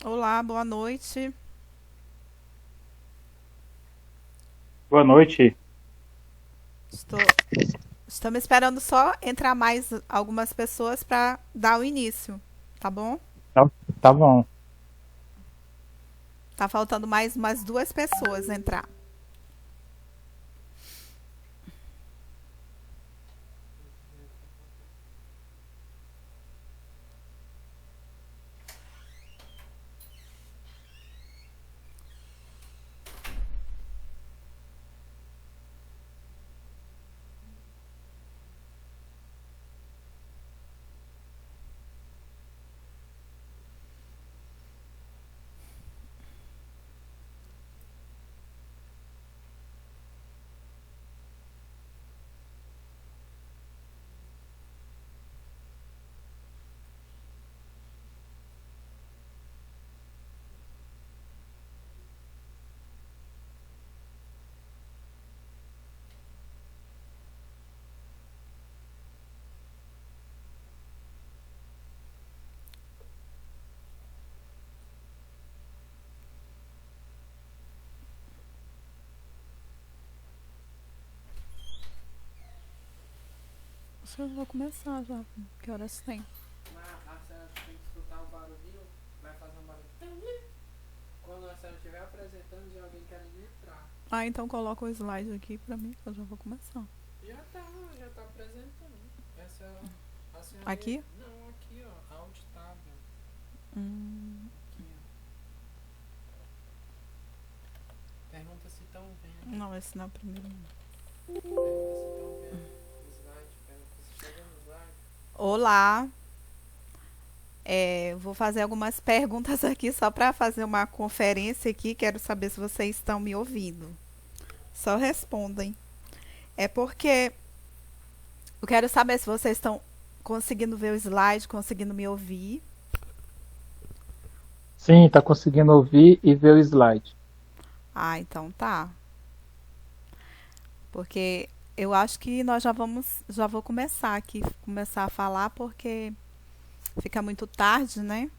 Olá, boa noite. Boa noite. Estou, estamos esperando só entrar mais algumas pessoas para dar o início, tá bom? Tá, tá bom. Tá faltando mais umas duas pessoas entrar. Acho que eu vou começar já. Que horas tem? Mas a senhora tem que escutar o barulhinho, vai fazer um barulho. Quando a senhora estiver apresentando de alguém querendo entrar. Ah, então coloca o slide aqui pra mim, que eu já vou começar. Já tá, já tá apresentando. Essa a senhora. Aqui? Não, aqui ó, Alt Tab. Hum, Aqui ó. Pergunta se estão vendo. não, esse não é o primeiro. Pergunta se estão vendo. Slide, pergunta se chega no slide. Olá, vou fazer algumas perguntas aqui só para fazer uma conferência aqui. Quero saber se vocês estão me ouvindo. Só respondem. É porque eu quero saber se vocês estão conseguindo ver o slide, conseguindo me ouvir. Sim, tá conseguindo ouvir e ver o slide. Ah, então tá. Porque eu acho que nós já vou começar aqui, começar a falar porque fica muito tarde, né?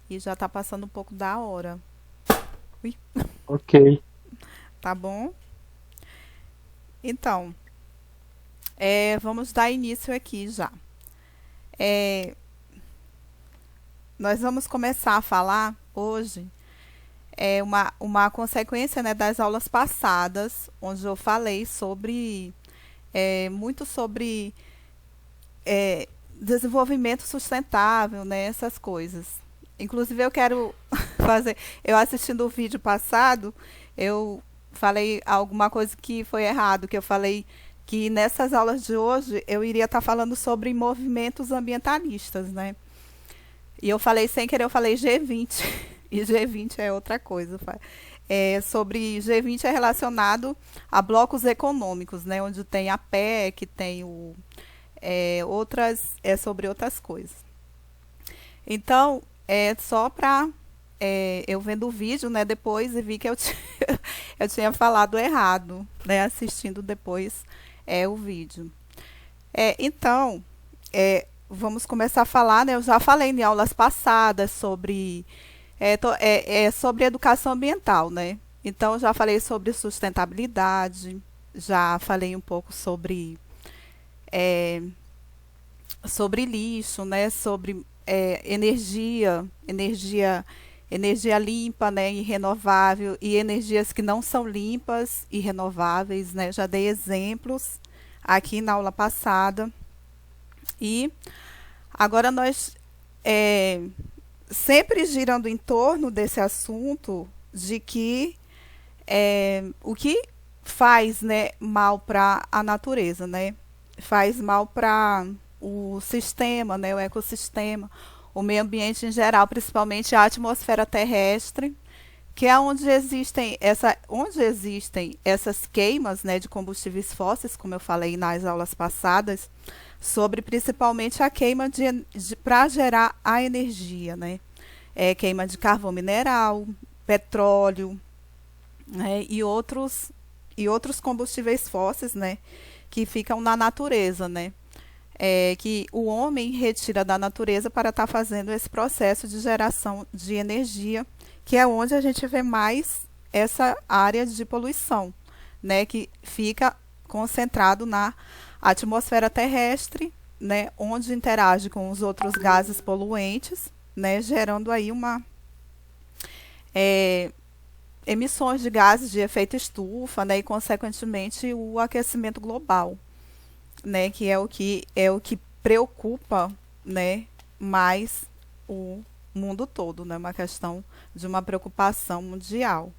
E já tá passando um pouco da hora. Ui, Ok. tá bom? Então, vamos dar início aqui já. É, nós vamos começar a falar hoje uma consequência, né, das aulas passadas, onde eu falei sobre muito sobre desenvolvimento sustentável, né, essas coisas. Inclusive eu quero fazer, eu assistindo o vídeo passado, eu falei alguma coisa que foi errado, que eu falei que nessas aulas de hoje eu iria estar falando sobre movimentos ambientalistas, né? E eu falei sem querer, eu falei G20. E G20 é outra coisa. Sobre G20 é relacionado a blocos econômicos, né? Onde tem a PEC, tem sobre outras coisas. Então, é só para eu vendo o vídeo, né, depois e vi que eu tinha falado errado, né, assistindo depois o vídeo. Então, vamos começar a falar, né? Eu já falei em aulas passadas sobre sobre educação ambiental, né? Então, já falei sobre sustentabilidade, já falei um pouco é, sobre lixo, né? Sobre energia limpa, né? E renovável, e energias que não são limpas e renováveis, né? Já dei exemplos aqui na aula passada. E agora nós sempre girando em torno desse assunto de que o que faz, né, mal para a natureza, né? Faz mal para o sistema, né, o ecossistema, o meio ambiente em geral, principalmente a atmosfera terrestre, que é onde existem essas queimas, né, de combustíveis fósseis, como eu falei nas aulas passadas, sobre principalmente a queima para gerar a energia, né? Queima de carvão mineral, petróleo, né? E outros combustíveis fósseis, né? Que ficam na natureza, né? que o homem retira da natureza para estar fazendo esse processo de geração de energia, que é onde a gente vê mais essa área de poluição, né, que fica concentrado na atmosfera terrestre, né, onde interage com os outros gases poluentes, né, gerando aí é, emissões de gases de efeito estufa, né, e consequentemente o aquecimento global, né, que é o que preocupa, né, mais o mundo todo, né, uma questão de uma preocupação mundial.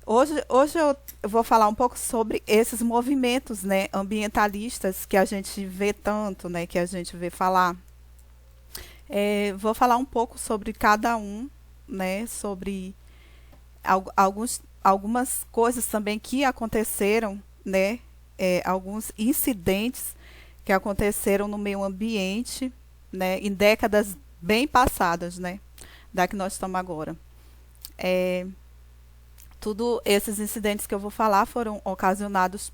Hoje eu vou falar um pouco sobre esses movimentos, né, ambientalistas que a gente vê tanto, né, que a gente vê falar. Vou falar um pouco sobre cada um, né, sobre algumas coisas também que aconteceram, né, alguns incidentes que aconteceram no meio ambiente, né, em décadas bem passadas, né, da que nós estamos agora. Tudo esses incidentes que eu vou falar foram ocasionados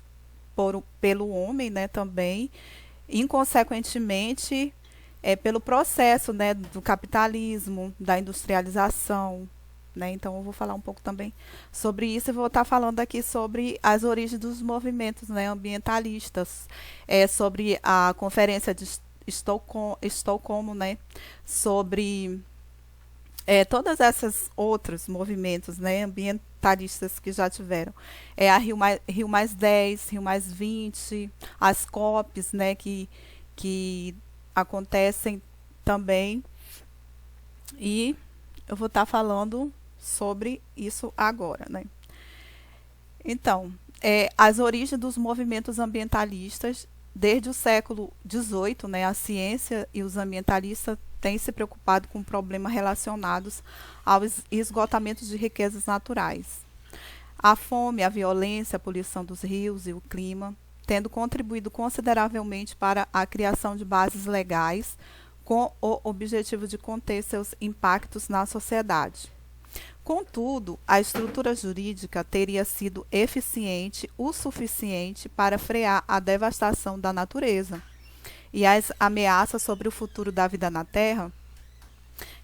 pelo homem, né, também, inconsequentemente, pelo processo, né, do capitalismo, da industrialização, né, então eu vou falar um pouco também sobre isso e vou estar falando aqui sobre as origens dos movimentos, né, ambientalistas, sobre a Conferência de Estocolmo, né, sobre todas essas outros movimentos, né, ambientalistas que já tiveram. A Rio mais 10, Rio mais 20, as COPs, né, que acontecem também. E eu vou estar falando sobre isso agora, né. Então, as origens dos movimentos ambientalistas, desde o século XVIII, né, a ciência e os ambientalistas têm se preocupado com problemas relacionados ao esgotamento de riquezas naturais. A fome, a violência, a poluição dos rios e o clima, tendo contribuído consideravelmente para a criação de bases legais com o objetivo de conter seus impactos na sociedade. Contudo, a estrutura jurídica teria sido eficiente o suficiente para frear a devastação da natureza e as ameaças sobre o futuro da vida na Terra?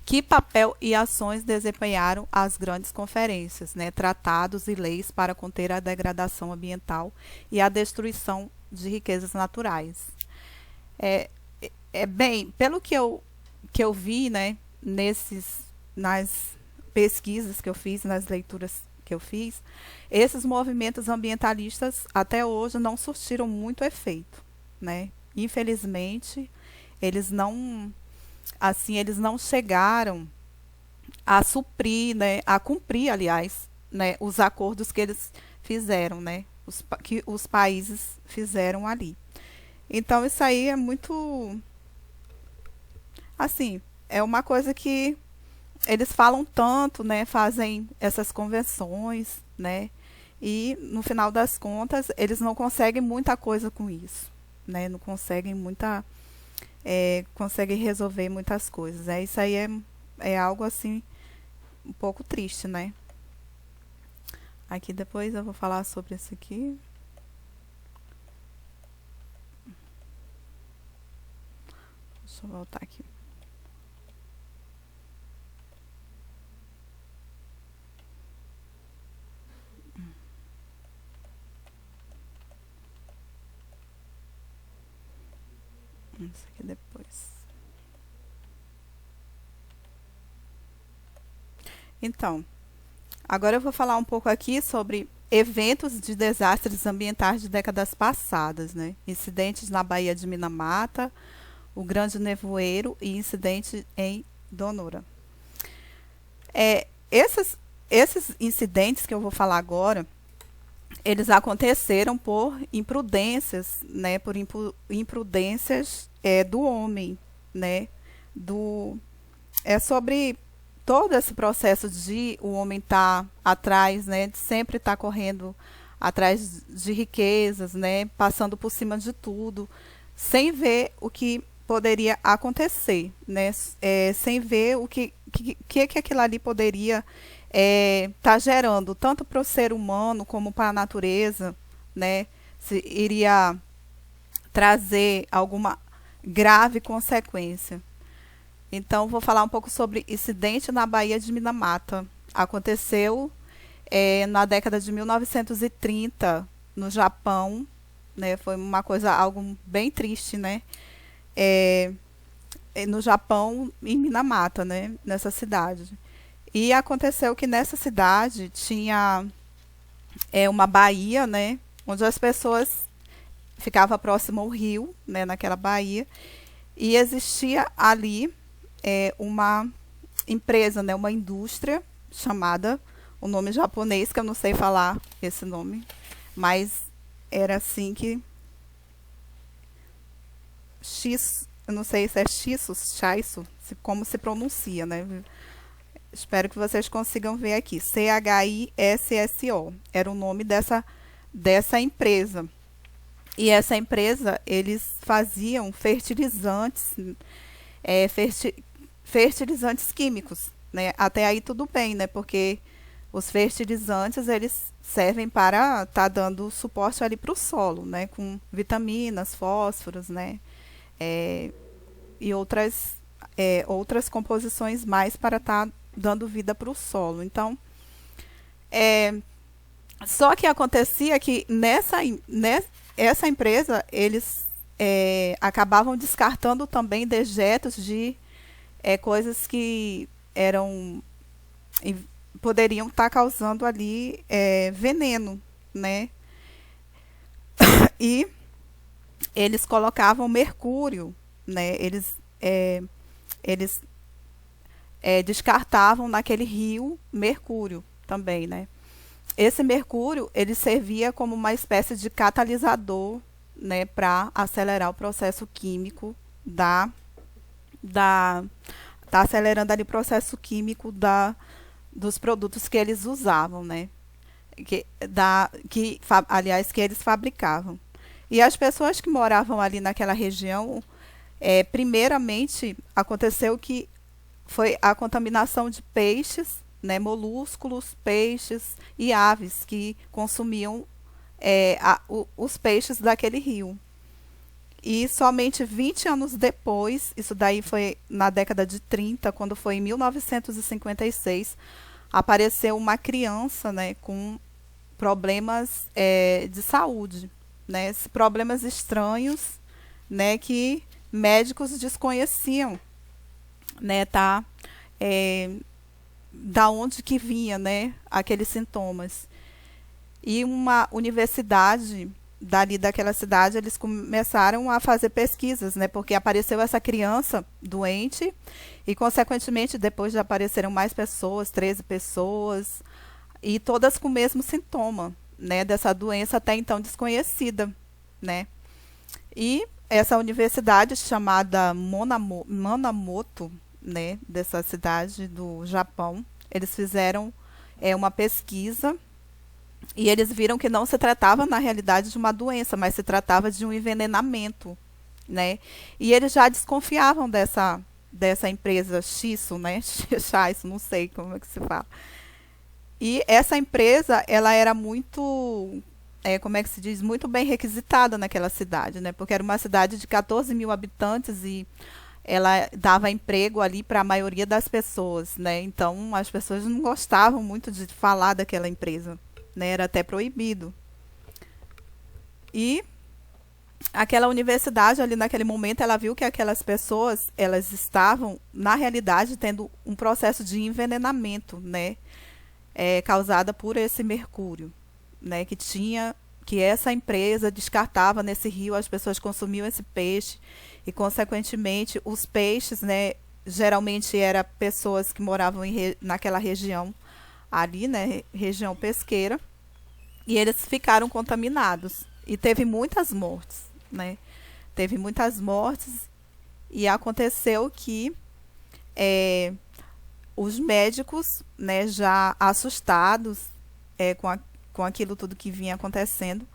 Que papel e ações desempenharam as grandes conferências, né, tratados e leis para conter a degradação ambiental e a destruição de riquezas naturais? Bem, pelo que eu vi, né, nas pesquisas que eu fiz, nas leituras que eu fiz, esses movimentos ambientalistas até hoje não surtiram muito efeito, né? Infelizmente, eles não chegaram a suprir, né, a cumprir, aliás, né, os acordos que eles fizeram, né, que os países fizeram ali. Então, isso aí é muito, assim, é uma coisa que eles falam tanto, né, fazem essas convenções, né, e no final das contas eles não conseguem muita coisa com isso, né, não conseguem conseguem resolver muitas coisas. Isso aí é algo assim um pouco triste, né. Aqui depois eu vou falar sobre isso aqui. Deixa eu voltar aqui. Isso aqui depois. Então, agora eu vou falar um pouco aqui sobre eventos de desastres ambientais de décadas passadas, né? Incidentes na Baía de Minamata, o Grande Nevoeiro e incidente em Donora. Esses incidentes que eu vou falar agora, eles aconteceram por imprudências, né? Por imprudências do homem, né? Sobre todo esse processo de o homem estar atrás, né? De sempre estar correndo atrás de riquezas, né? Passando por cima de tudo, sem ver o que poderia acontecer, né? Sem ver o que aquilo ali poderia estar gerando, tanto para o ser humano como para a natureza, né? Se iria trazer alguma grave consequência. Então, vou falar um pouco sobre incidente na Baía de Minamata. Aconteceu na década de 1930, no Japão, né? Foi uma coisa, algo bem triste, né? No Japão, em Minamata, né? Nessa cidade. E aconteceu que nessa cidade tinha uma baía, né? Onde as pessoas ficavam próximo ao rio, né? Naquela baía. E existia ali uma empresa, né? Uma indústria chamada, o nome japonês, que eu não sei falar esse nome, mas era assim que... X, eu não sei se é Shiso, como se pronuncia, né? Espero que vocês consigam ver aqui. CHISSO. Era o nome dessa empresa. E essa empresa, eles faziam fertilizantes, fertilizantes químicos, né? Até aí tudo bem, né? Porque os fertilizantes, eles servem para estar dando suporte ali para o solo, né? Com vitaminas, fósforos, né? E outras composições mais para estar dando vida para o solo. Então, só que acontecia que essa empresa, eles acabavam descartando também dejetos de coisas que poderiam estar causando ali veneno, né? E eles colocavam mercúrio, né? Eles descartavam naquele rio mercúrio também, né? Esse mercúrio, ele servia como uma espécie de catalisador, né, para acelerar o processo químico tá acelerando ali o processo químico dos produtos que eles usavam, né? Aliás, que eles fabricavam. E as pessoas que moravam ali naquela região, primeiramente, aconteceu que foi a contaminação de peixes, né, molúsculos, peixes e aves que consumiam os peixes daquele rio. E somente 20 anos depois, isso daí foi na década de 30, quando foi em 1956, apareceu uma criança, né, com problemas de saúde, né, problemas estranhos, né, que médicos desconheciam, né, da onde que vinha, né, aqueles sintomas. E uma universidade daquela cidade, eles começaram a fazer pesquisas, né, porque apareceu essa criança doente e, consequentemente, depois já apareceram mais pessoas, 13 pessoas, e todas com o mesmo sintoma, né, dessa doença até então desconhecida, né. E essa universidade chamada Manamoto, né, dessa cidade do Japão, eles fizeram uma pesquisa e eles viram que não se tratava, na realidade, de uma doença, mas se tratava de um envenenamento, né? E eles já desconfiavam dessa empresa Shiso, né? Shiso, não sei como é que se fala. E essa empresa, ela era muito, como é que se diz, muito bem requisitada naquela cidade, né? Porque era uma cidade de 14 mil habitantes e ela dava emprego ali para a maioria das pessoas, né? Então, as pessoas não gostavam muito de falar daquela empresa, né? Era até proibido. E aquela universidade ali naquele momento, ela viu que aquelas pessoas, elas estavam, na realidade, tendo um processo de envenenamento, né? Causada por esse mercúrio, né? Que essa empresa descartava nesse rio, as pessoas consumiam esse peixe e, consequentemente, os peixes, né? Geralmente eram pessoas que moravam naquela região ali, né? Região pesqueira, e eles ficaram contaminados e teve muitas mortes, né? Teve muitas mortes e aconteceu que os médicos, né, já assustados com aquilo tudo que vinha acontecendo,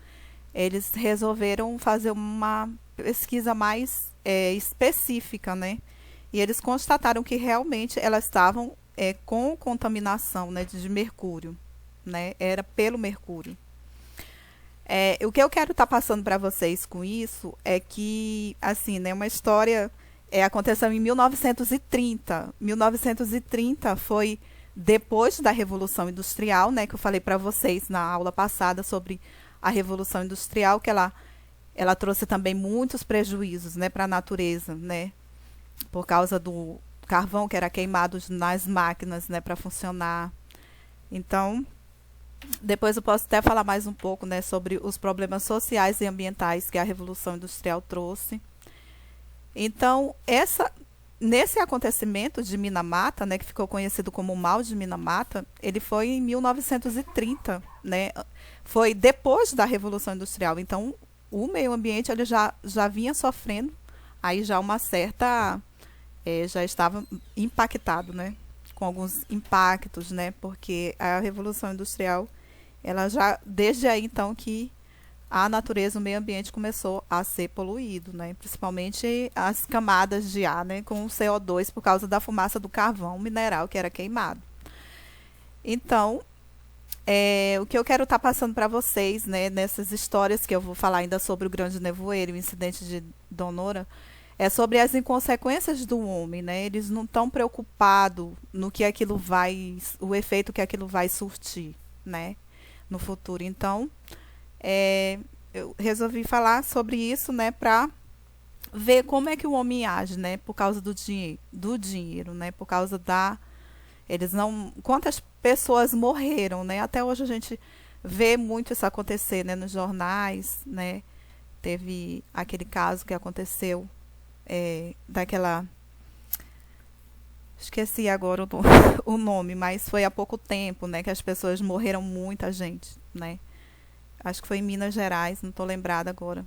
eles resolveram fazer uma pesquisa mais específica, né? E eles constataram que realmente elas estavam com contaminação, né, de mercúrio, né? Era pelo mercúrio. O que eu quero estar passando para vocês com isso é que, assim, né, uma história aconteceu em 1930. 1930 foi depois da Revolução Industrial, né, que eu falei para vocês na aula passada sobre a Revolução Industrial, que ela trouxe também muitos prejuízos, né, para a natureza, né, por causa do carvão que era queimado nas máquinas, né, para funcionar. Então, depois eu posso até falar mais um pouco, né, sobre os problemas sociais e ambientais que a Revolução Industrial trouxe. Então, nesse acontecimento de Minamata, né, que ficou conhecido como o Mal de Minamata, ele foi em 1930, né? Foi depois da Revolução Industrial. Então, o meio ambiente ele já vinha sofrendo, aí já uma certa, já estava impactado, né? Com alguns impactos, né? Porque a Revolução Industrial, ela já, desde aí então que a natureza, o meio ambiente começou a ser poluído, né? Principalmente as camadas de ar, né? Com o CO2 por causa da fumaça do carvão mineral que era queimado. Então, o que eu quero estar passando para vocês, né? Nessas histórias que eu vou falar ainda sobre o Grande Nevoeiro, o incidente de Donora, é sobre as inconsequências do homem, né? Eles não estão preocupados no que aquilo vai, o efeito que aquilo vai surtir, né? No futuro. Então, eu resolvi falar sobre isso, né, para ver como é que o homem age, né, por causa do dinheiro, né, por causa eles não, quantas pessoas morreram, né, até hoje a gente vê muito isso acontecer, né, nos jornais, né, teve aquele caso que aconteceu, daquela, esqueci agora o nome, mas foi há pouco tempo, né, que as pessoas morreram, muita gente, né. Acho que foi em Minas Gerais, não estou lembrada agora.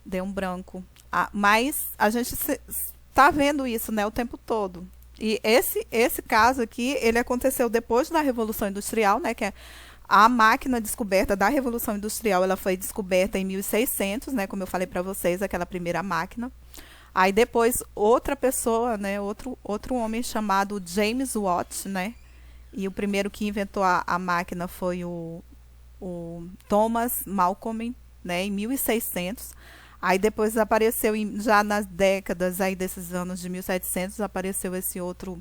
Deu um branco. Mas a gente está vendo isso, né, o tempo todo. E esse caso aqui, ele aconteceu depois da Revolução Industrial, né, que a máquina descoberta da Revolução Industrial, ela foi descoberta em 1600, né, como eu falei para vocês, aquela primeira máquina. Aí depois outra pessoa, né, outro homem chamado James Watt, né, e o primeiro que inventou a máquina foi o Thomas Malcolm, né, em 1600. Aí depois apareceu, já nas décadas aí desses anos de 1700, apareceu esse outro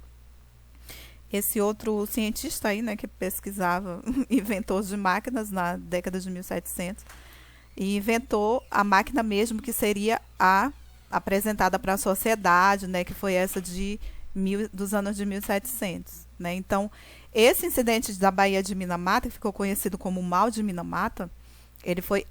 cientista aí, né, que pesquisava, inventor de máquinas na década de 1700, e inventou a máquina mesmo que seria a apresentada para a sociedade, né, que foi essa dos anos de 1700, né? Então, esse incidente da Baía de Minamata, que ficou conhecido como o Mal de Minamata, ele foi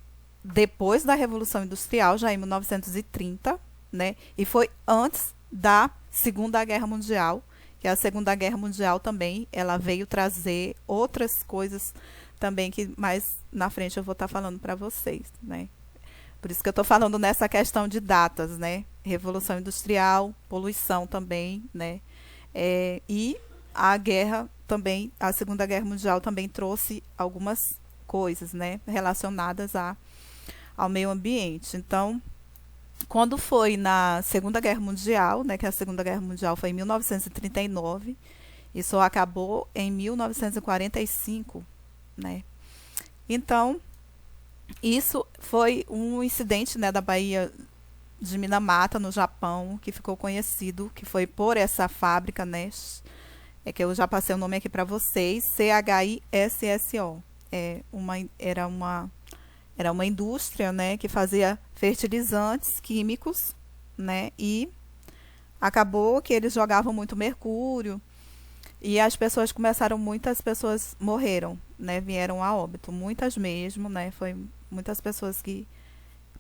depois da Revolução Industrial, já em 1930, né? E foi antes da Segunda Guerra Mundial, que a Segunda Guerra Mundial também, ela veio trazer outras coisas também que mais na frente eu vou estar falando para vocês, né? Por isso que eu estou falando nessa questão de datas, né? Revolução Industrial, poluição também, né? E a guerra também, a Segunda Guerra Mundial também trouxe algumas coisas, né? Relacionadas ao meio ambiente. Então, quando foi na Segunda Guerra Mundial, né? Que a Segunda Guerra Mundial foi em 1939, e só acabou em 1945, né? Então, isso foi um incidente, né, da Baía de Minamata, no Japão, que ficou conhecido, que foi por essa fábrica, né, que eu já passei o nome aqui para vocês, CHISSO. Era uma indústria, né, que fazia fertilizantes químicos, né, e acabou que eles jogavam muito mercúrio, e muitas pessoas morreram, né, vieram a óbito, muitas mesmo, né, foi muitas pessoas que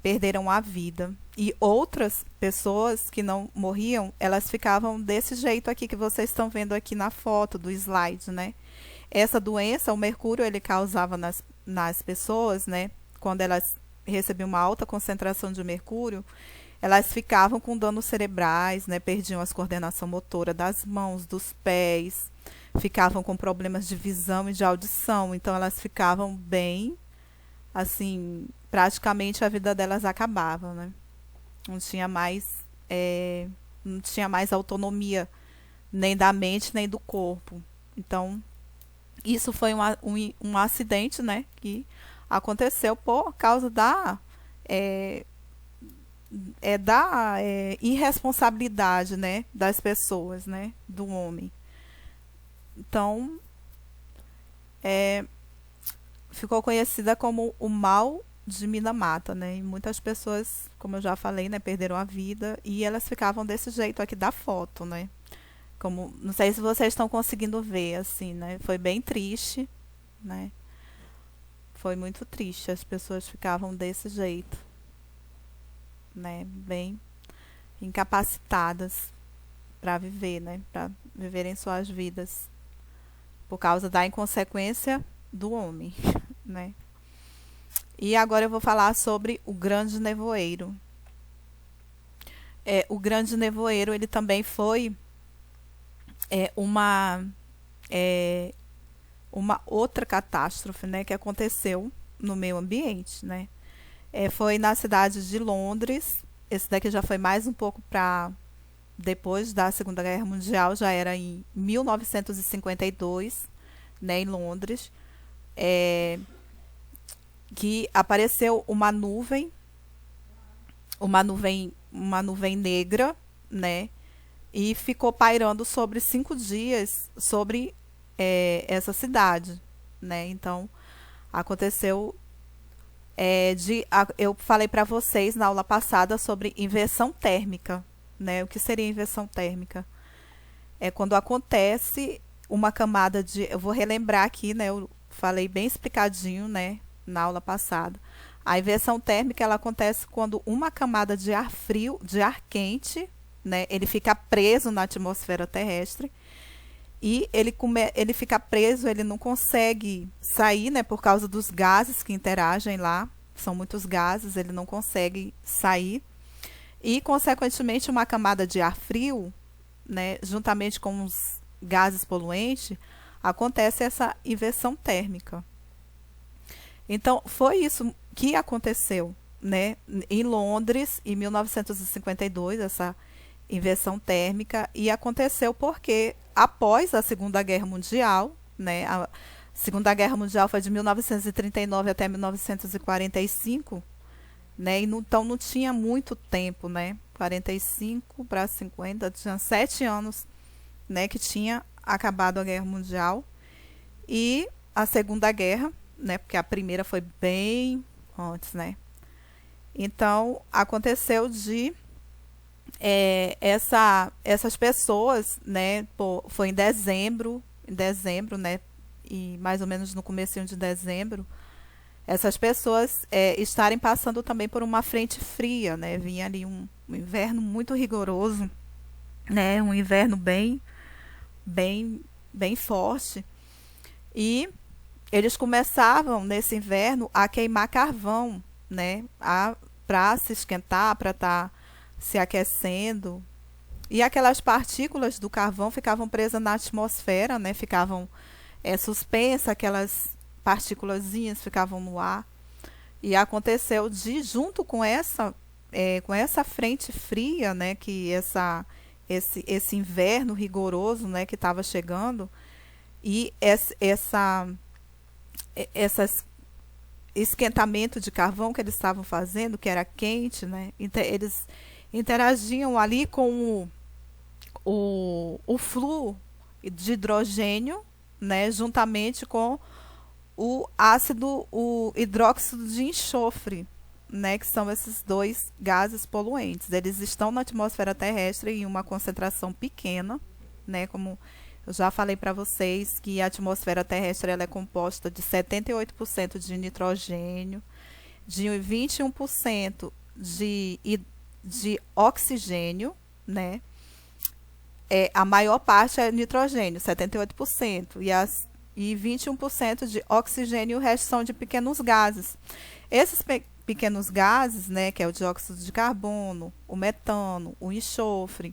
perderam a vida. E outras pessoas que não morriam, elas ficavam desse jeito aqui que vocês estão vendo aqui na foto do slide, né. Essa doença, o mercúrio, ele causava nas pessoas, né, quando elas recebiam uma alta concentração de mercúrio, elas ficavam com danos cerebrais, né, perdiam as coordenação motora das mãos, dos pés, ficavam com problemas de visão e de audição. Então elas ficavam bem, assim, praticamente a vida delas acabava, né? Não tinha mais autonomia nem da mente nem do corpo. Então isso foi um acidente, né, que aconteceu por causa da irresponsabilidade, né, das pessoas, né, do homem. Então, ficou conhecida como o mal de Minamata, né? E muitas pessoas, como eu já falei, né, perderam a vida e elas ficavam desse jeito aqui da foto, né? Como, não sei se vocês estão conseguindo ver, assim, né? Foi bem triste, né? Foi muito triste, as pessoas ficavam desse jeito, né? Bem incapacitadas para viver, né? Para viverem suas vidas por causa da inconsequência do homem, né? E agora eu vou falar sobre o Grande Nevoeiro. O Grande Nevoeiro, ele também foi uma outra catástrofe, né, que aconteceu no meio ambiente, né? Foi na cidade de Londres. Esse daqui já foi mais um pouco para depois da Segunda Guerra Mundial, já era em 1952, né, em Londres, que apareceu uma nuvem negra, né, e ficou pairando sobre 5 dias sobre essa cidade, né? Então aconteceu eu falei para vocês na aula passada sobre inversão térmica, né? O que seria inversão térmica? É quando acontece uma camada de, eu vou relembrar aqui, né? Eu falei bem explicadinho, né, na aula passada. A inversão térmica, ela acontece quando uma camada de ar frio, de ar quente, né, ele fica preso na atmosfera terrestre e ele fica preso, ele não consegue sair, né, por causa dos gases que interagem lá. São muitos gases, ele não consegue sair. E, consequentemente, uma camada de ar frio, né, juntamente com os gases poluentes, acontece essa inversão térmica. Então, foi isso que aconteceu, né, em Londres, em 1952, essa inversão térmica, e aconteceu porque, após a Segunda Guerra Mundial, né, a Segunda Guerra Mundial foi de 1939 até 1945, né, e então não tinha muito tempo, né, 45 para 50, tinha 7 anos, né, que tinha acabado a Guerra Mundial, e a Segunda Guerra, né, porque a primeira foi bem antes, né. Então aconteceu de essas pessoas, né, foi em dezembro, né, e mais ou menos no comecinho de dezembro, essas pessoas estarem passando também por uma frente fria, né, vinha ali um inverno muito rigoroso, né, um inverno bem forte, e eles começavam nesse inverno a queimar carvão, né, para se esquentar, para estar se aquecendo. E aquelas partículas do carvão ficavam presas na atmosfera, né, ficavam suspensas, aquelas partículazinhas ficavam no ar. E aconteceu junto com essa frente fria, né, que esse inverno rigoroso, né, que estava chegando, e essas esquentamento de carvão que eles estavam fazendo, que era quente, né, eles interagiam ali com o flúor de hidrogênio, né, juntamente com o hidróxido de enxofre, né, que são esses dois gases poluentes. Eles estão na atmosfera terrestre em uma concentração pequena, né, como eu já falei para vocês que a atmosfera terrestre ela é composta de 78% de nitrogênio, de 21% de oxigênio, né? A maior parte é nitrogênio, 78%, e 21% de oxigênio, e o resto são de pequenos gases. Esses pequenos gases, né, que é o dióxido de carbono, o metano, o enxofre,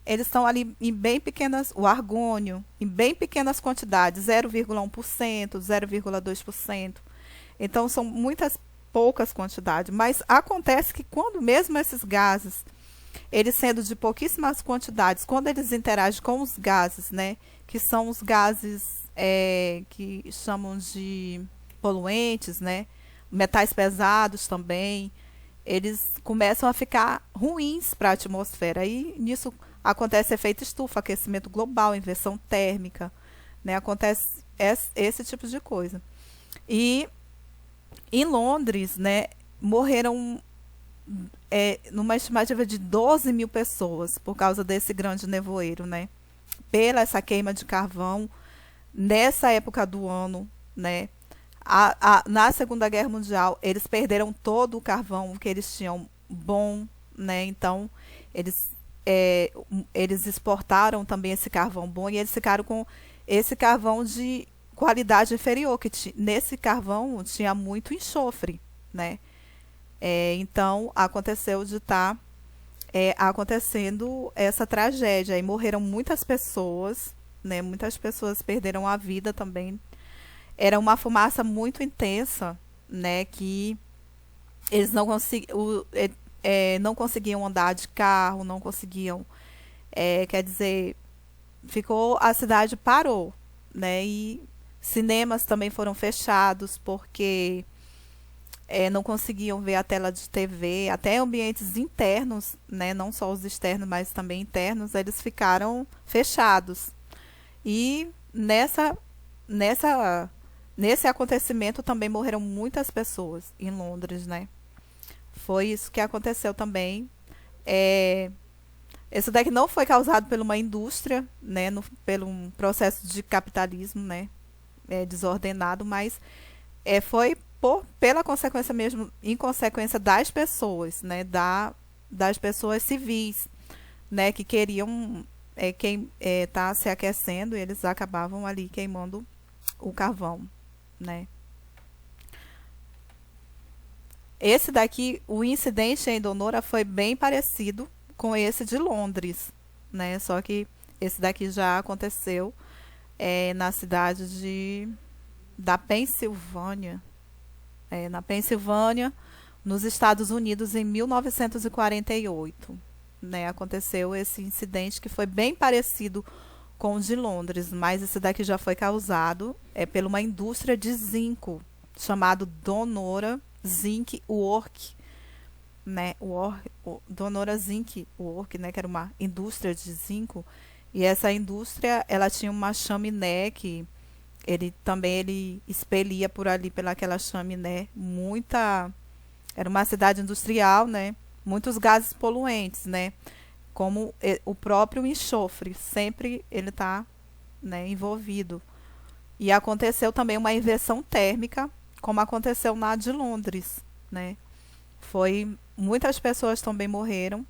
eles estão ali em bem pequenas, o argônio, em bem pequenas quantidades, 0,1%, 0,2%. Então, são muitas poucas quantidades. Mas acontece que quando mesmo esses gases, eles sendo de pouquíssimas quantidades, quando eles interagem com os gases, né, que são os gases que chamam de poluentes, né, metais pesados também, eles começam a ficar ruins para a atmosfera. Aí nisso acontece efeito estufa, aquecimento global, inversão térmica, né? Acontece esse tipo de coisa. E em Londres, né, morreram numa estimativa de 12 mil pessoas por causa desse grande nevoeiro, né? Pela essa queima de carvão nessa época do ano, né? Na Segunda Guerra Mundial, eles perderam todo o carvão que eles tinham bom, né? Então, eles exportaram também esse carvão bom e eles ficaram com esse carvão de qualidade inferior, que nesse carvão tinha muito enxofre, né? Então, aconteceu de estar acontecendo essa tragédia. E morreram muitas pessoas, né? Muitas pessoas perderam a vida também. Era uma fumaça muito intensa, né? Que eles não conseguiam andar de carro, não conseguiam. Quer dizer, a cidade parou, né? E cinemas também foram fechados porque não conseguiam ver a tela de TV, até ambientes internos, né? Não só os externos, mas também internos, eles ficaram fechados. E nesse acontecimento também morreram muitas pessoas em Londres, né? Foi isso que aconteceu também. Esse daqui não foi causado por uma indústria, né? Pelo um processo de capitalismo, né? Desordenado, mas foi pela consequência mesmo, em consequência das pessoas, né? Das pessoas civis, né? Que queriam tá se aquecendo e eles acabavam ali queimando o carvão, né? Esse daqui, o incidente em Donora foi bem parecido com esse de Londres, né? Só que esse daqui já aconteceu na cidade da Pensilvânia, na Pensilvânia, nos Estados Unidos, em 1948, né? Aconteceu esse incidente que foi bem parecido com o de Londres, mas esse daqui já foi causado por uma indústria de zinco chamado Donora Zinc Work, né? Donora Zinc Work, né? Que era uma indústria de zinco. E essa indústria, ela tinha uma chaminé que ele expelia por ali, pelaquela chaminé, era uma cidade industrial, né? Muitos gases poluentes, né? Como o próprio enxofre, sempre ele está, né, envolvido. E aconteceu também uma inversão térmica, como aconteceu na de Londres, né? Muitas pessoas também morreram.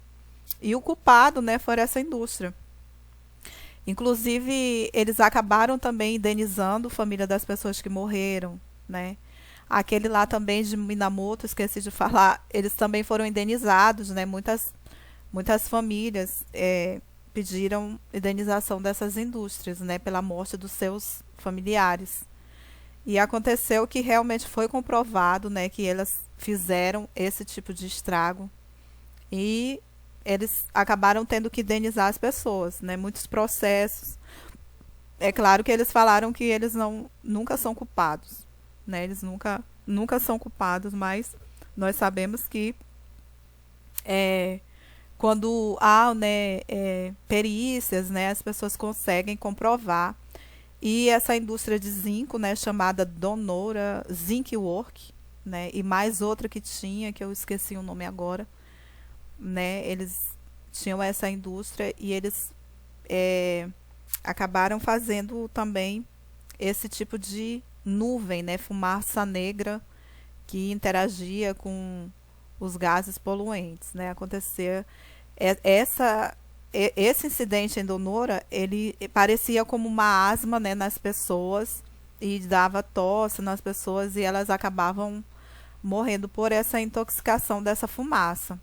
E o culpado, né, foi essa indústria. Inclusive, eles acabaram também indenizando a família das pessoas que morreram, né? Aquele lá também de Minamoto, esqueci de falar, eles também foram indenizados, né? Muitas famílias pediram indenização dessas indústrias, né? Pela morte dos seus familiares. E aconteceu que realmente foi comprovado, né? Que elas fizeram esse tipo de estrago. E eles acabaram tendo que indenizar as pessoas, né? Muitos processos. É claro que eles falaram que eles nunca são culpados, né? Eles nunca são culpados, mas nós sabemos que quando há, né, perícias, né, as pessoas conseguem comprovar. E essa indústria de zinco, né, chamada Donora Zinc Work, né, e mais outra que tinha, que eu esqueci o nome agora, né, eles tinham essa indústria e eles acabaram fazendo também esse tipo de nuvem, né, fumaça negra que interagia com os gases poluentes, né, esse incidente em Donora, ele parecia como uma asma, né, nas pessoas e dava tosse nas pessoas e elas acabavam morrendo por essa intoxicação dessa fumaça.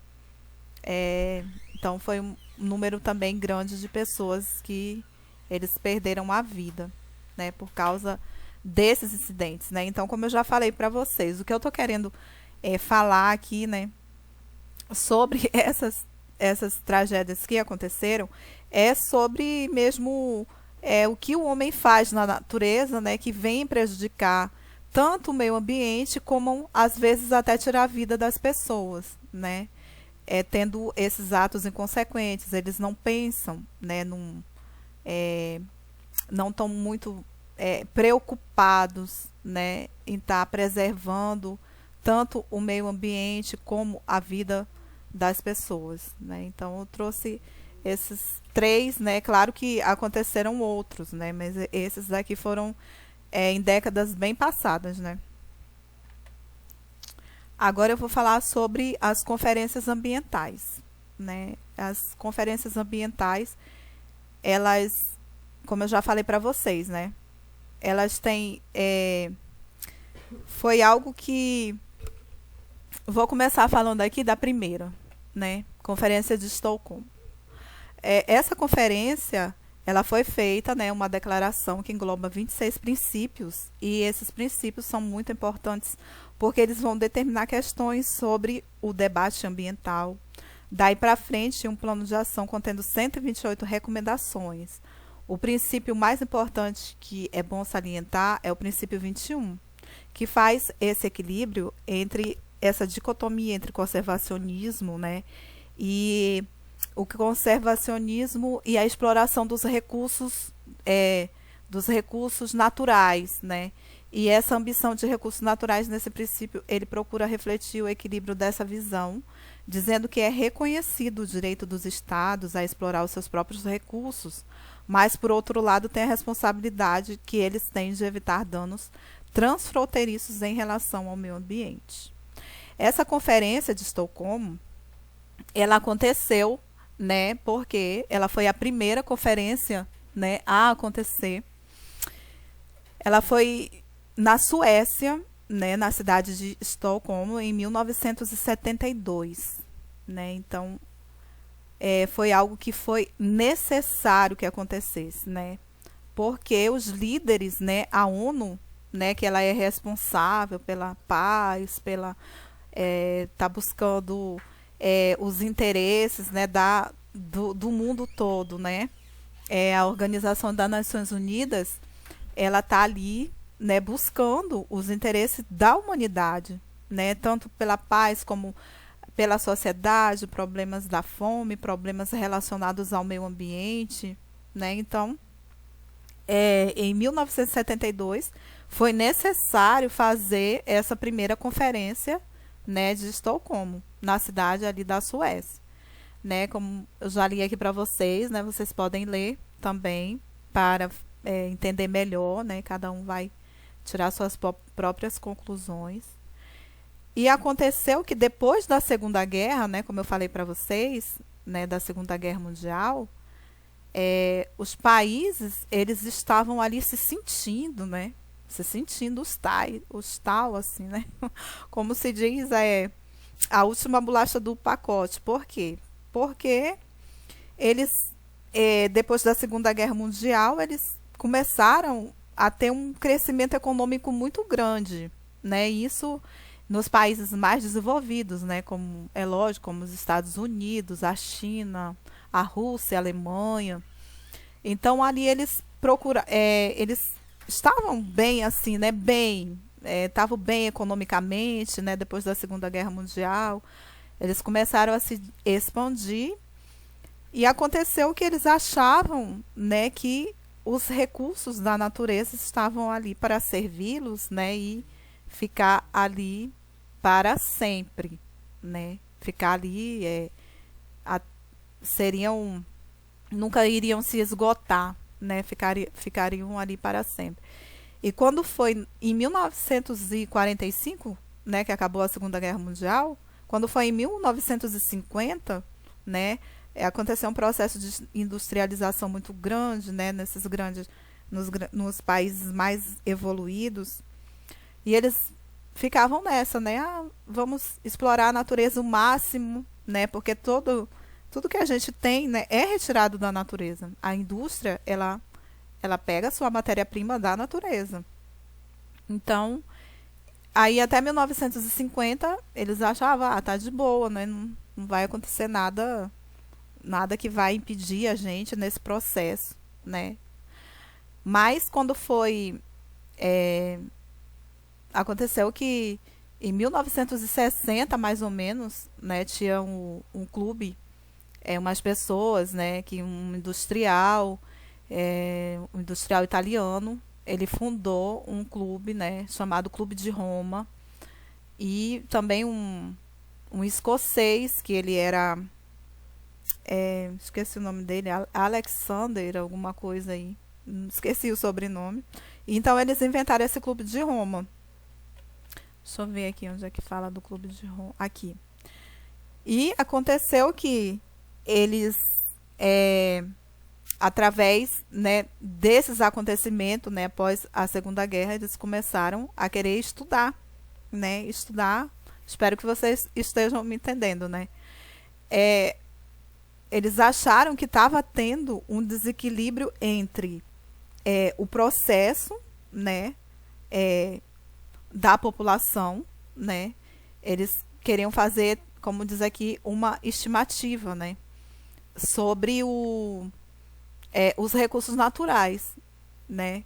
Então foi um número também grande de pessoas que eles perderam a vida, né, por causa desses incidentes, né? Então, como eu já falei para vocês, o que eu tô querendo falar aqui, né, sobre essas tragédias que aconteceram é sobre mesmo o que o homem faz na natureza, né, que vem prejudicar tanto o meio ambiente como às vezes até tirar a vida das pessoas, né? Tendo esses atos inconsequentes, eles não pensam, né? Não estão muito preocupados, né, em estar preservando tanto o meio ambiente como a vida das pessoas, né? Então eu trouxe esses três, né? Claro que aconteceram outros, né? Mas esses daqui foram em décadas bem passadas, né? Agora eu vou falar sobre as conferências ambientais, né? As conferências ambientais, elas, como eu já falei para vocês, né? Elas têm foi algo que vou começar falando aqui da primeira, né? Conferência de Estocolmo. Essa conferência, ela foi feita, né, uma declaração que engloba 26 princípios, e esses princípios são muito importantes porque eles vão determinar questões sobre o debate ambiental. Daí para frente, um plano de ação contendo 128 recomendações. O princípio mais importante que é bom salientar é o princípio 21, que faz esse equilíbrio entre essa dicotomia entre conservacionismo, né, e o conservacionismo e a exploração dos recursos naturais, né? E essa ambição de recursos naturais, nesse princípio, ele procura refletir o equilíbrio dessa visão, dizendo que é reconhecido o direito dos estados a explorar os seus próprios recursos, mas, por outro lado, tem a responsabilidade que eles têm de evitar danos transfronteiriços em relação ao meio ambiente. Essa conferência de Estocolmo, ela aconteceu, né, porque ela foi a primeira conferência, né, a acontecer. Ela foi na Suécia, né, na cidade de Estocolmo, em 1972, né? Então, foi algo que foi necessário que acontecesse, né? Porque os líderes, né, a ONU, né, que ela é responsável pela paz, pela tá buscando os interesses, né, do mundo todo, né? A Organização das Nações Unidas, ela tá ali, né, buscando os interesses da humanidade, né, tanto pela paz como pela sociedade, problemas da fome, problemas relacionados ao meio ambiente, né? Então, em 1972 foi necessário fazer essa primeira conferência, né, de Estocolmo, na cidade ali da Suécia, né? Como eu já li aqui para vocês, né? Vocês podem ler também para entender melhor, né? Cada um vai tirar suas próprias conclusões. E aconteceu que depois da Segunda Guerra, né? Como eu falei para vocês, né? Da Segunda Guerra Mundial, os países, eles estavam ali se sentindo, né? Se sentindo os tal, assim, né? Como se diz, a última bolacha do pacote. Por quê? Porque eles, depois da Segunda Guerra Mundial, eles começaram a ter um crescimento econômico muito grande, né? Isso nos países mais desenvolvidos, né? Como é lógico, como os Estados Unidos, a China, a Rússia, a Alemanha. Então ali eles eles estavam bem assim, né? Estavam bem economicamente, né? Depois da Segunda Guerra Mundial, eles começaram a se expandir e aconteceu que eles achavam, né, que os recursos da natureza estavam ali para servi-los, né, e ficar ali para sempre, né? Ficar ali nunca iriam se esgotar, né? Ficariam ali para sempre. E quando foi em 1945, né, que acabou a Segunda Guerra Mundial, quando foi em 1950, né, aconteceu um processo de industrialização muito grande, né, nos países mais evoluídos, e eles ficavam nessa, né, vamos explorar a natureza o máximo, né, porque tudo que a gente tem, né, é retirado da natureza. A indústria, ela pega a sua matéria-prima da natureza. Então, aí até 1950, eles achavam, tá de boa, né, não vai acontecer nada que vai impedir a gente nesse processo, né. Mas quando foi aconteceu que em 1960, mais ou menos, né, tinha um clube, umas pessoas, né, que um industrial italiano, ele fundou um clube, né, chamado Clube de Roma, e também um escocês que ele era, esqueci o nome dele, Alexander, alguma coisa aí, esqueci o sobrenome. Então eles inventaram esse Clube de Roma. Deixa eu ver aqui onde é que fala do Clube de Roma. Aqui. E aconteceu que eles, através, né, desses acontecimentos, né, após a Segunda Guerra, eles começaram a querer estudar, né, estudar. Espero que vocês estejam me entendendo, né? Eles acharam que estava tendo um desequilíbrio entre o processo, né, da população, né? Eles queriam fazer, como diz aqui, uma estimativa, né, sobre os recursos naturais, né?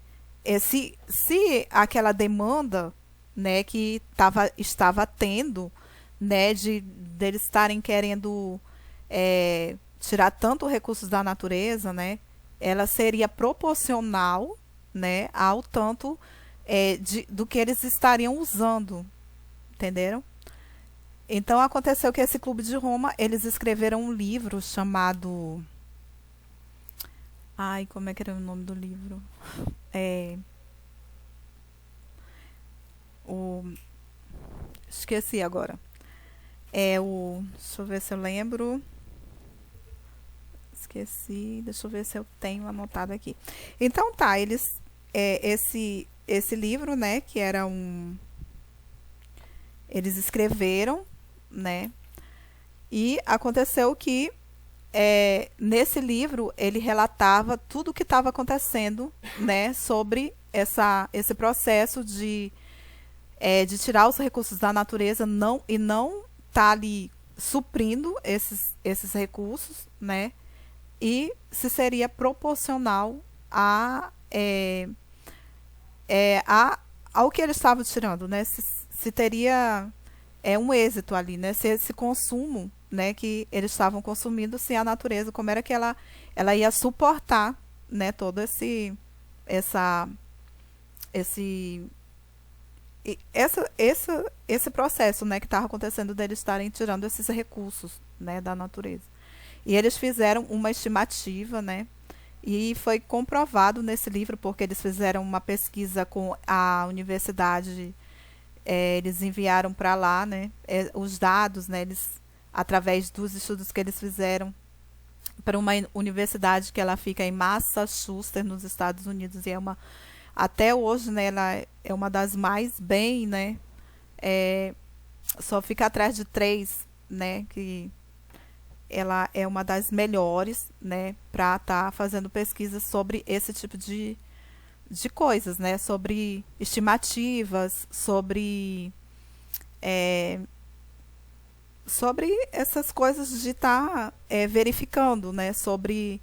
Se aquela demanda, né, que estava tendo, né, deles estarem querendo tirar tanto recursos da natureza, né, ela seria proporcional, né, ao tanto do que eles estariam usando, entenderam? Então aconteceu que esse Clube de Roma, eles escreveram um livro chamado, ai, como é que era o nome do livro? Esqueci agora. Deixa eu ver se eu lembro. Esqueci, deixa eu ver se eu tenho anotado aqui. Então tá, eles esse livro, né, que era eles escreveram, né? E aconteceu que nesse livro ele relatava tudo o que estava acontecendo, né, sobre esse processo de tirar os recursos da natureza e não tá ali suprindo esses recursos, né? E se seria proporcional ao que eles estavam tirando, né? Se teria um êxito ali, né? Se esse consumo, né, que eles estavam consumindo, se a natureza, como era que ela ia suportar, né, todo esse processo, né, que estava acontecendo deles estarem tirando esses recursos, né, da natureza. E eles fizeram uma estimativa, né, e foi comprovado nesse livro, porque eles fizeram uma pesquisa com a universidade, eles enviaram para lá, né, os dados, né, através dos estudos que eles fizeram para uma universidade que ela fica em Massachusetts, nos Estados Unidos, e até hoje, né, ela é uma das mais bem, né, só fica atrás de 3, né, que ela é uma das melhores, né, para estar fazendo pesquisas sobre esse tipo de coisas, né, sobre estimativas, sobre essas coisas de estar verificando, né, sobre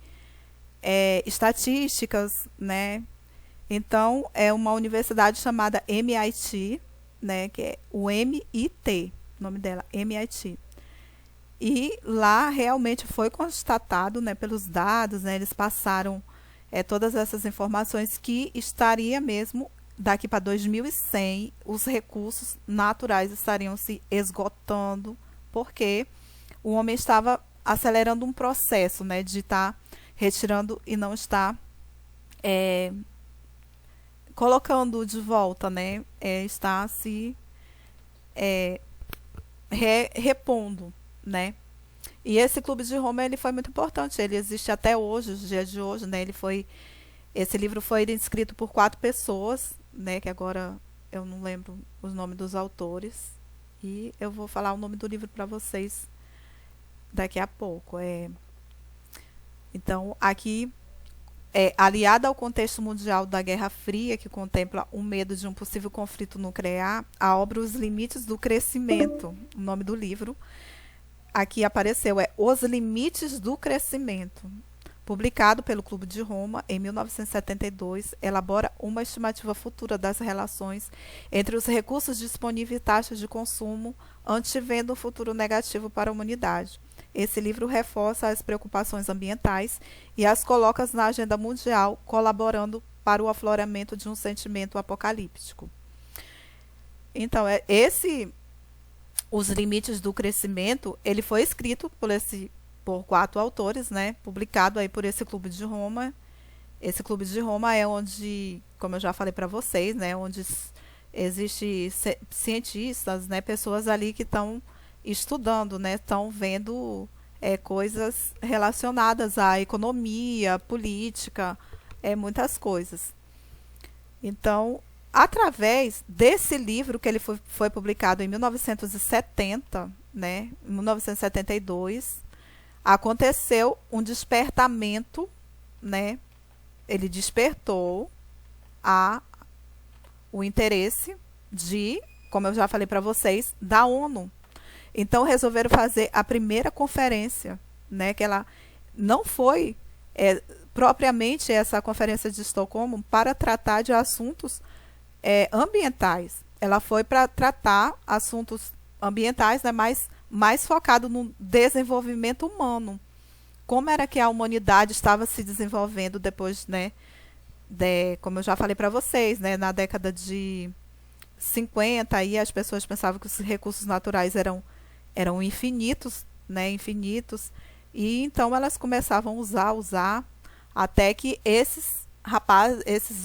estatísticas, né. Então é uma universidade chamada MIT, né, que é o MIT, o nome dela, MIT. E lá realmente foi constatado, né, pelos dados, né, eles passaram todas essas informações que estaria mesmo daqui para 2100 os recursos naturais estariam se esgotando, porque o homem estava acelerando um processo, né, de estar retirando e não estar colocando de volta, né, está se repondo, né. E esse Clube de Roma, ele foi muito importante, ele existe até hoje, os dias de hoje, né, esse livro foi escrito por 4 pessoas, né, que agora eu não lembro os nomes dos autores, e eu vou falar o nome do livro para vocês daqui a pouco. Então, aqui, aliada ao contexto mundial da Guerra Fria, que contempla o medo de um possível conflito nuclear, a obra Os Limites do Crescimento, o nome do livro, aqui apareceu, Os Limites do Crescimento, publicado pelo Clube de Roma em 1972, elabora uma estimativa futura das relações entre os recursos disponíveis e taxas de consumo, antevendo um futuro negativo para a humanidade. Esse livro reforça as preocupações ambientais e as coloca na agenda mundial, colaborando para o afloramento de um sentimento apocalíptico. Então, Os Limites do Crescimento, ele foi escrito por 4 autores, né? Publicado aí por esse Clube de Roma. Esse Clube de Roma é onde, como eu já falei para vocês, né? Onde existe cientistas, né? Pessoas ali que estão estudando, né? Estão vendo coisas relacionadas à economia, política, muitas coisas. Então, através desse livro, que ele foi publicado em 1970, né, em 1972, aconteceu um despertamento, né, ele despertou o interesse como eu já falei para vocês, da ONU. Então, resolveram fazer a primeira conferência, né, que ela não foi propriamente essa conferência de Estocolmo para tratar de assuntos ambientais. Ela foi para tratar assuntos ambientais, né, mais focado no desenvolvimento humano. Como era que a humanidade estava se desenvolvendo depois, né, como eu já falei para vocês, né, na década de 50, aí as pessoas pensavam que os recursos naturais eram infinitos, né, infinitos, e então elas começavam a usar, até que esses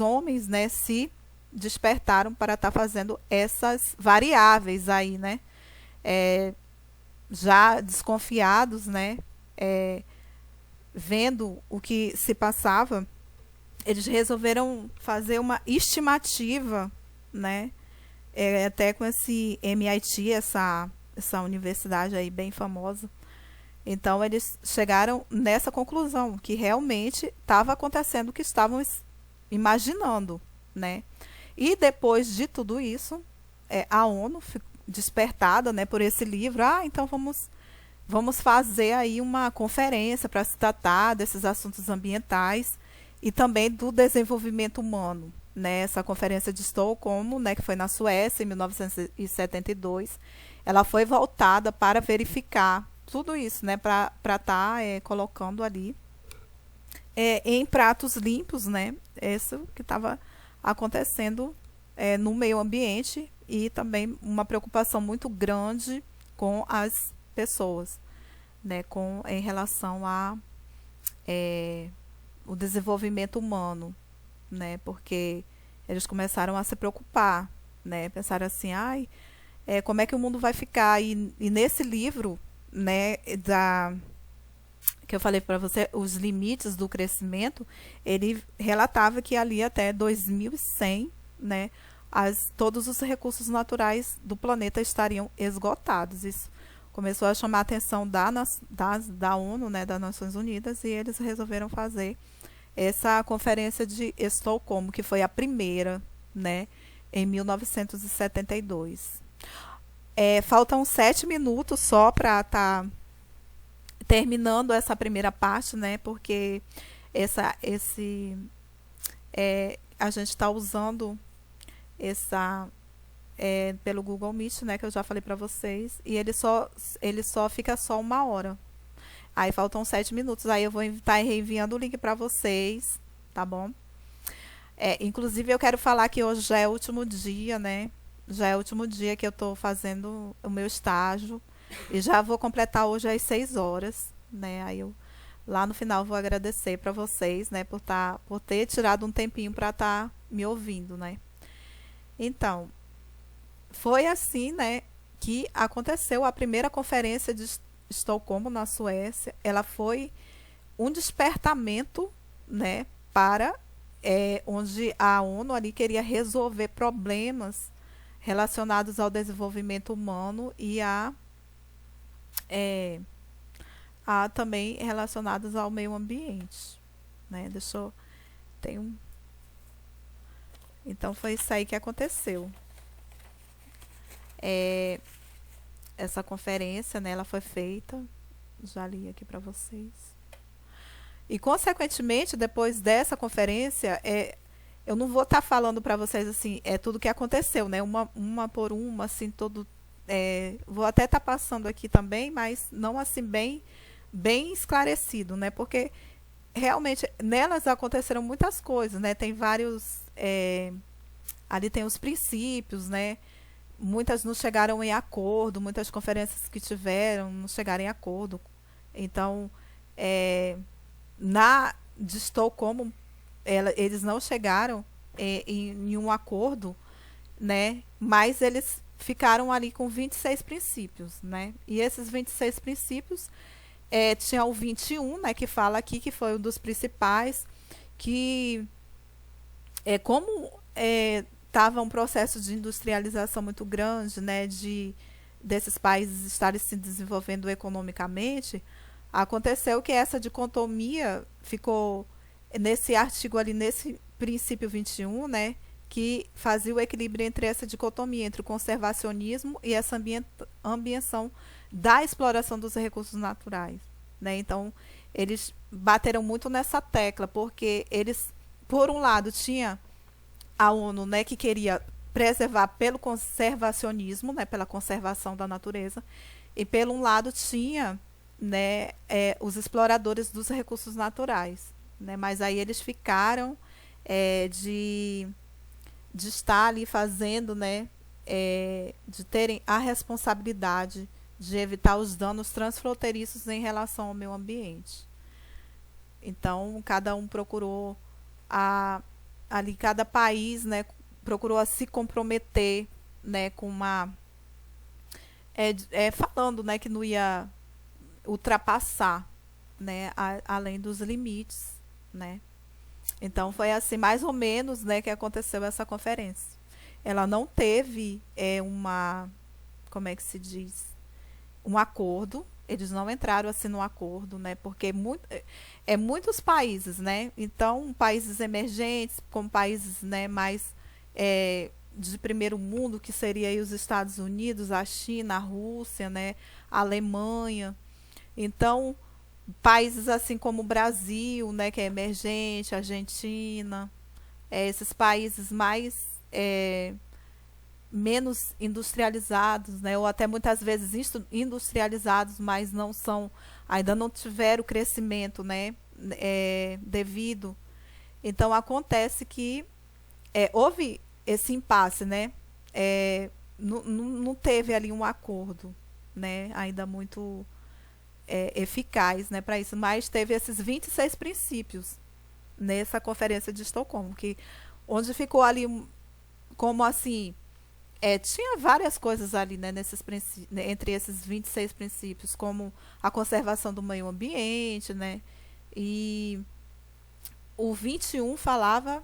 homens, né, se despertaram para estar fazendo essas variáveis aí, né, já desconfiados, né, vendo o que se passava, eles resolveram fazer uma estimativa, né, até com esse MIT, essa universidade aí bem famosa. Então eles chegaram nessa conclusão, que realmente estava acontecendo o que estavam imaginando, né? E depois de tudo isso, a ONU, despertada, né, por esse livro, então vamos fazer aí uma conferência para se tratar desses assuntos ambientais e também do desenvolvimento humano, né? Essa conferência de Estocolmo, né, que foi na Suécia em 1972, ela foi voltada para verificar tudo isso, né, para estar colocando ali em pratos limpos, né, isso que estava acontecendo no meio ambiente, e também uma preocupação muito grande com as pessoas, né, em relação a o desenvolvimento humano, né, porque eles começaram a se preocupar, né, pensaram assim, como é que o mundo vai ficar? E nesse livro, né, que eu falei para você, Os Limites do Crescimento, ele relatava que ali até 2100, né, todos os recursos naturais do planeta estariam esgotados. Isso começou a chamar a atenção da ONU, né, das Nações Unidas, e eles resolveram fazer essa conferência de Estocolmo, que foi a primeira, né, em 1972. Faltam 7 minutos só para estar terminando essa primeira parte, né? Porque a gente está usando pelo Google Meet, né? Que eu já falei para vocês, e ele só fica só 1 hora. Aí faltam 7 minutos. Aí eu vou estar reenviando o link para vocês, tá bom? Inclusive eu quero falar que hoje já é o último dia, né? Já é o último dia que eu estou fazendo o meu estágio. E já vou completar hoje às 6 horas, né? Aí eu lá no final vou agradecer para vocês, né? Por ter tirado um tempinho para estar me ouvindo, né? Então, foi assim, né? Que aconteceu a primeira conferência de Estocolmo na Suécia. Ela foi um despertamento, né? Para onde a ONU ali queria resolver problemas relacionados ao desenvolvimento humano e também relacionados ao meio ambiente, né? Então foi isso aí que aconteceu. Essa conferência, né, ela foi feita, já li aqui para vocês. E, consequentemente, depois dessa conferência, eu não vou estar falando para vocês assim, tudo que aconteceu, né? Uma por uma, assim, todo. Vou até estar passando aqui também, mas não assim bem esclarecido, né? Porque realmente nelas aconteceram muitas coisas, né? Tem vários. Ali tem os princípios, né? Muitas não chegaram em acordo, muitas conferências que tiveram não chegaram em acordo. Então, na de Estocolmo, eles não chegaram em um acordo, né? Mas eles ficaram ali com 26 princípios, né? E esses 26 princípios, tinha o 21, né? Que fala aqui, que foi um dos principais, que como estava um processo de industrialização muito grande, né? Desses países estarem se desenvolvendo economicamente, aconteceu que essa dicotomia ficou nesse artigo ali, nesse princípio 21, né, que fazia o equilíbrio entre essa dicotomia, entre o conservacionismo e essa ambientação da exploração dos recursos naturais, né? Então, eles bateram muito nessa tecla, porque eles, por um lado, tinha a ONU, né, que queria preservar pelo conservacionismo, né, pela conservação da natureza, e pelo um lado tinha, né, os exploradores dos recursos naturais, né? Mas aí eles ficaram de estar ali fazendo, né, de terem a responsabilidade de evitar os danos transfronteiriços em relação ao meio ambiente. Então, cada um procurou ali cada país, né, procurou se comprometer, né, com uma falando, né, que não ia ultrapassar, né, além dos limites, né? Então foi assim mais ou menos, né, que aconteceu essa conferência. Ela não teve como é que se diz, um acordo. Eles não entraram assim no acordo, né? Porque muitos países, né? Então países emergentes, como países, né, mais de primeiro mundo, que seria aí os Estados Unidos, a China, a Rússia, né, a Alemanha. Então, países assim como o Brasil, né, que é emergente, Argentina, esses países mais menos industrializados, né, ou até muitas vezes industrializados, mas ainda não tiveram o crescimento, né, devido. Então acontece que houve esse impasse, né, não teve ali um acordo, né, ainda muito eficaz, né, para isso, mas teve esses 26 princípios nessa conferência de Estocolmo, onde ficou ali como assim, tinha várias coisas ali, né, entre esses 26 princípios, como a conservação do meio ambiente, né, e o 21 falava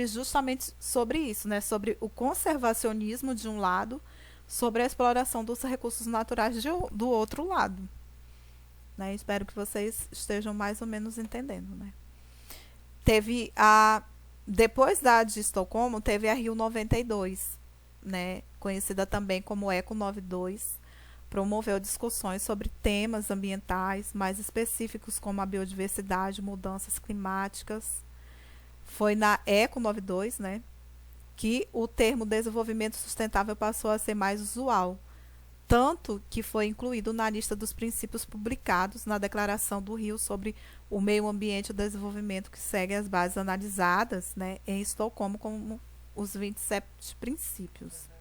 justamente sobre isso, né, sobre o conservacionismo de um lado, sobre a exploração dos recursos naturais do outro lado. Né? Espero que vocês estejam mais ou menos entendendo, né? Depois da de Estocolmo, teve a Rio 92, né? Conhecida também como Eco 92, promoveu discussões sobre temas ambientais mais específicos como a biodiversidade, mudanças climáticas. Foi na Eco 92, né, que o termo desenvolvimento sustentável passou a ser mais usual, tanto que foi incluído na lista dos princípios publicados na Declaração do Rio sobre o Meio Ambiente e o Desenvolvimento, que segue as bases analisadas, né, em Estocolmo como os 27 princípios.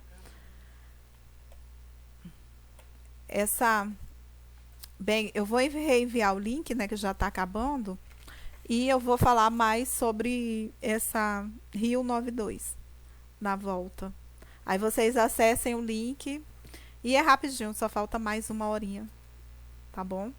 Bem, eu vou reenviar o link, né, que já está acabando, e eu vou falar mais sobre essa Rio 92 na volta. Aí vocês acessem o link. E é rapidinho, só falta mais uma horinha, tá bom?